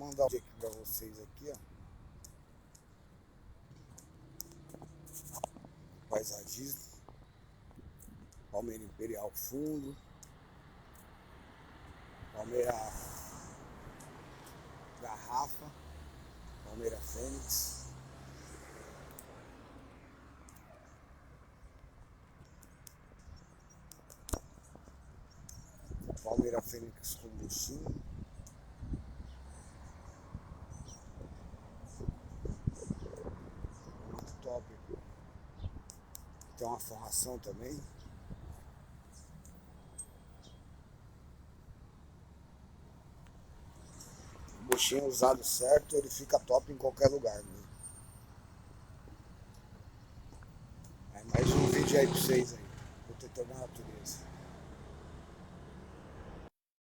mandar um aqui pra vocês aqui, ó. Paisagismo. Palmeira Imperial fundo. Palmeira Garrafa. Palmeira Fênix. Palmeira Fênix com buchinho. Muito top. Tem uma forração também. O buchinho usado certo, ele fica top em qualquer lugar, né? É mais um vídeo aí pra vocês aí. Vou tentar tornar tudo.